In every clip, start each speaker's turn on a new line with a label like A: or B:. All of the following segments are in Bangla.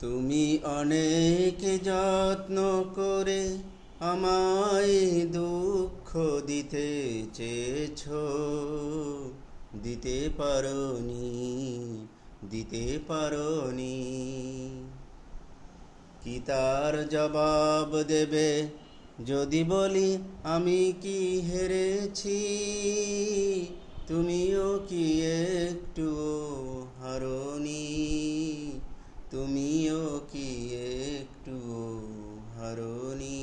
A: তুমি অনেক যত্ন করে আমায় দুঃখ দিতে চেয়েছ, দিতে পারোনি। কি তার জবাব দেবে যদি বলি আমি কি হেরেছি? তুমিও কি একটুও হারোনি? তুমিও কি একটুও হারোনি?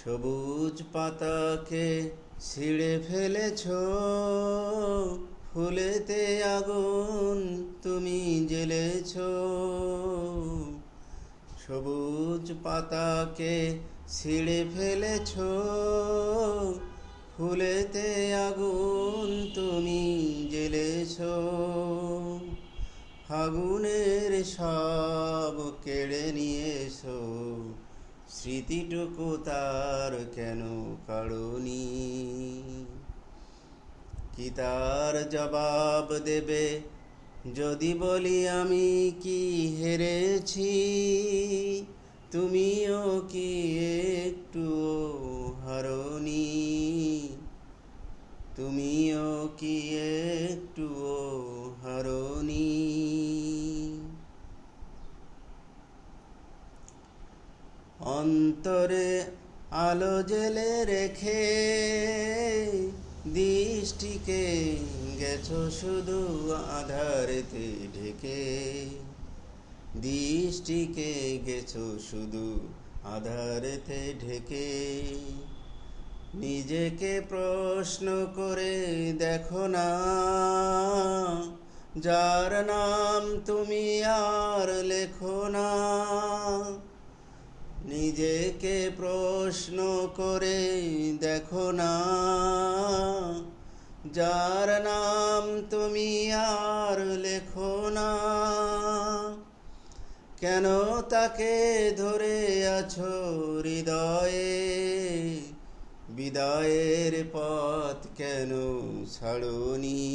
A: সবুজ পাতাকে ছিঁড়ে ফেলেছ, ফুলেতে আগুন তুমি জ্বেলেছ। সবুজ পাতাকে ছিঁড়ে ফেলেছ, ফুলেতে আগুন তুমি জ্বেলেছ। ফাগুনের সব কেড়ে নিয়েছো, স্মৃতিটুকু তার কেন কাড়োনি? কি তার জবাব দেবে যদি বলি আমি কি হেরেছি? তুমিও কি একটুও হারোনি? তুমিও কি একটুও হারোনি? অন্তরে আলো জেলে রেখে দৃষ্টিকে গেছো শুধু আঁধারেতে ঢেকে। দৃষ্টিকে গেছো শুধু আঁধারেতে ঢেকে। নিজেকে প্রশ্ন করে দেখো না, যার নাম তুমি আর লেখো না। নিজেকে প্রশ্ন করে দেখো না, যার নাম তুমি আর লেখো না। কেন তাকে ধরে আছো হৃদয়ে? বিদায়ের পথ কেন ছাড়োনি?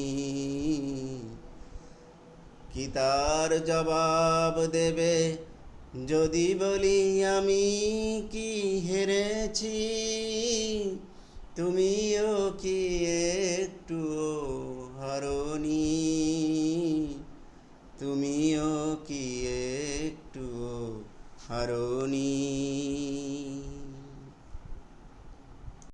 A: কি তার জবাব দেবে যদি বলি আমি কি হেরেছি? তুমিও কি একটুও